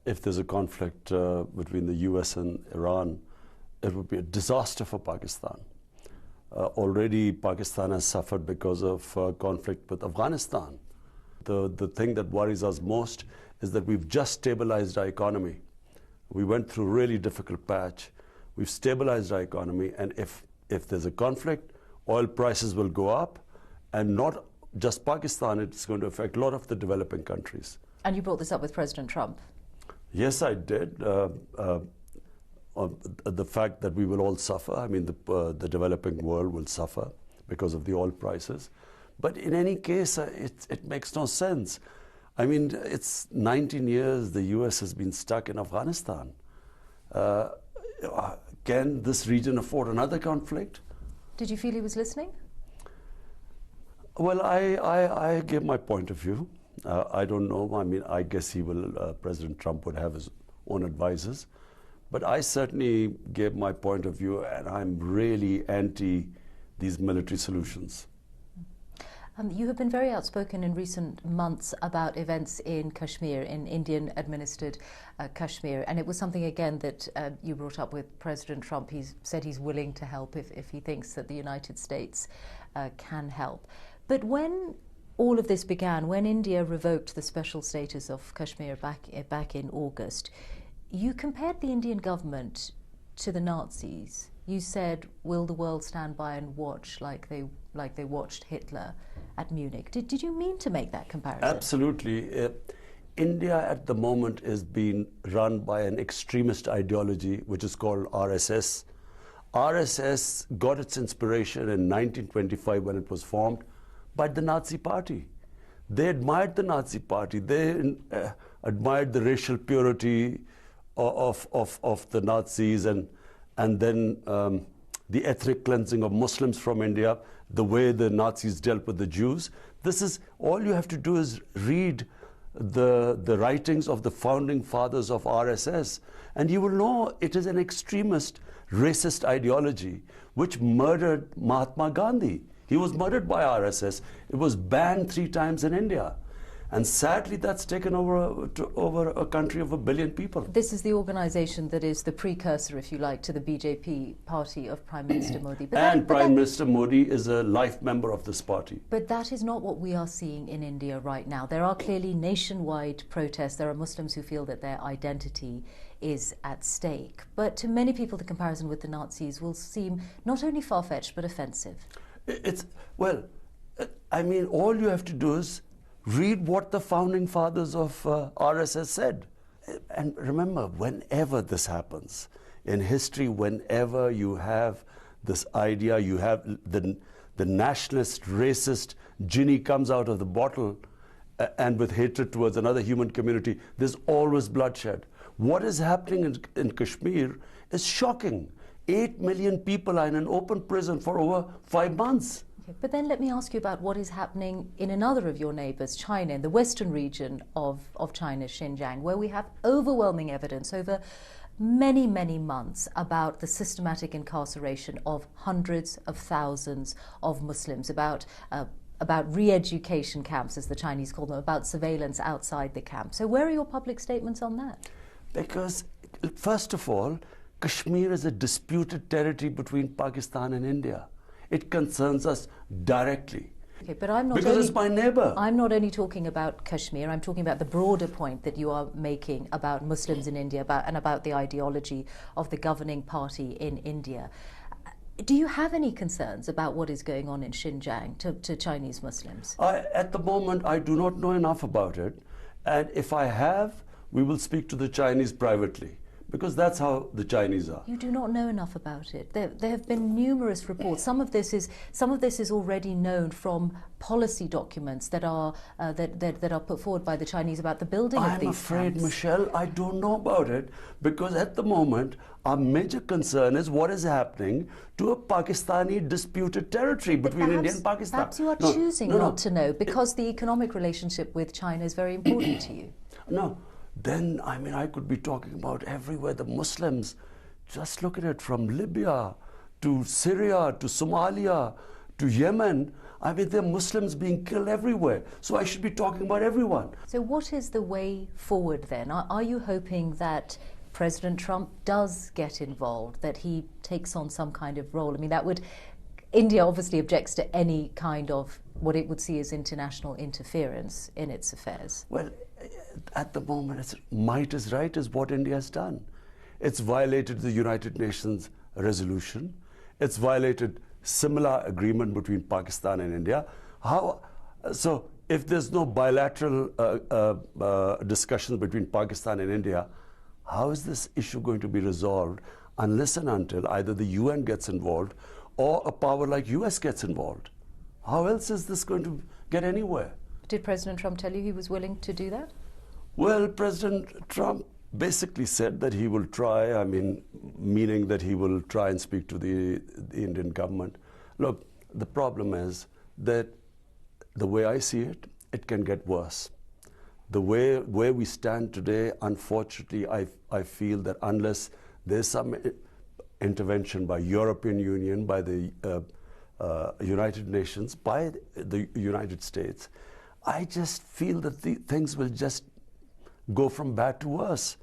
if there's a conflict between the US and Iran, it would be a disaster for Pakistan. Already Pakistan has suffered because of conflict with Afghanistan. The thing that worries us most is that we've just stabilized our economy. We went through a really difficult patch. We've stabilized our economy, and if there's a conflict, oil prices will go up, and not just Pakistan, it's going to affect a lot of the developing countries. And you brought this up with President Trump? Yes, I did. The fact that we will all suffer, I mean, the developing world will suffer because of the oil prices. But in any case, it makes no sense. I mean, it's 19 years the US has been stuck in Afghanistan. Can this region afford another conflict? Did you feel he was listening? Well, I gave my point of view. I don't know. I mean, I guess President Trump would have his own advisors. But I certainly gave my point of view, and I'm really anti these military solutions. You have been very outspoken in recent months about events in Kashmir, in Indian-administered Kashmir, and it was something, again, that you brought up with President Trump. He's said he's willing to help if he thinks that the United States can help. But when all of this began, when India revoked the special status of Kashmir back in August, you compared the Indian government to the Nazis. You said, will the world stand by and watch like they watched Hitler at Munich? Did you mean to make that comparison? Absolutely. India at the moment is being run by an extremist ideology which is called RSS. RSS got its inspiration in 1925 when it was formed by the Nazi Party. They admired the Nazi Party. They admired the racial purity of the Nazis, and then the ethnic cleansing of Muslims from India, the way the Nazis dealt with the Jews. This is, all you have to do is read the writings of the founding fathers of RSS, and you will know it is an extremist, racist ideology which murdered Mahatma Gandhi. He was murdered by RSS. It was banned 3 times in India. And sadly, that's taken over a country of 1 billion people. This is the organization that is the precursor, if you like, to the BJP party of Prime Minister Modi. Prime Minister Modi is a life member of this party. But that is not what we are seeing in India right now. There are clearly nationwide protests. There are Muslims who feel that their identity is at stake. But to many people, the comparison with the Nazis will seem not only far-fetched, but offensive. Well, I mean, all you have to do is read what the founding fathers of RSS said. And remember, whenever this happens in history, whenever you have this idea, you have the nationalist, racist genie comes out of the bottle and with hatred towards another human community, there's always bloodshed. What is happening in Kashmir is shocking. 8 million people are in an open prison for over 5 months. Okay, but then let me ask you about what is happening in another of your neighbours, China, in the western region of China, Xinjiang, where we have overwhelming evidence over many, many months about the systematic incarceration of hundreds of thousands of Muslims, about re-education camps, as the Chinese call them, about surveillance outside the camp. So where are your public statements on that? Because, first of all, Kashmir is a disputed territory between Pakistan and India. It concerns us directly. Okay, but I'm not because it's my neighbor. I'm not only talking about Kashmir, I'm talking about the broader point that you are making about Muslims in India and about the ideology of the governing party in India. Do you have any concerns about what is going on in Xinjiang to Chinese Muslims? At the moment, I do not know enough about it. And if I have, we will speak to the Chinese privately. Because that's how the Chinese are. You do not know enough about it. There have been numerous reports. Some of this is already known from policy documents that are put forward by the Chinese about the building of these camps. I'm afraid, Michelle, I don't know about it, because at the moment our major concern is what is happening to a Pakistani disputed territory between India and Pakistan. Perhaps you are choosing not to know because the economic relationship with China is very important to you. No. Then, I mean, I could be talking about everywhere the Muslims, just look at it, from Libya to Syria to Somalia to Yemen. I mean, there are Muslims being killed everywhere. So I should be talking about everyone. So what is the way forward then? Are you hoping that President Trump does get involved, that he takes on some kind of role? I mean, that would... India obviously objects to any kind of what it would see as international interference in its affairs. Well, at the moment, might is right is what India has done. It's violated the United Nations resolution. It's violated similar agreement between Pakistan and India. So if there's no bilateral discussions between Pakistan and India, how is this issue going to be resolved unless and until either the UN gets involved or a power like US gets involved? How else is this going to get anywhere? Did President Trump tell you he was willing to do that? Well, President Trump basically said that he will try, I mean, meaning that he will try and speak to the Indian government. Look, the problem is that the way I see it, it can get worse. The way where we stand today, unfortunately, I feel that unless there's some intervention by European Union, by the United Nations, by the United States, I just feel that things will just go from bad to worse.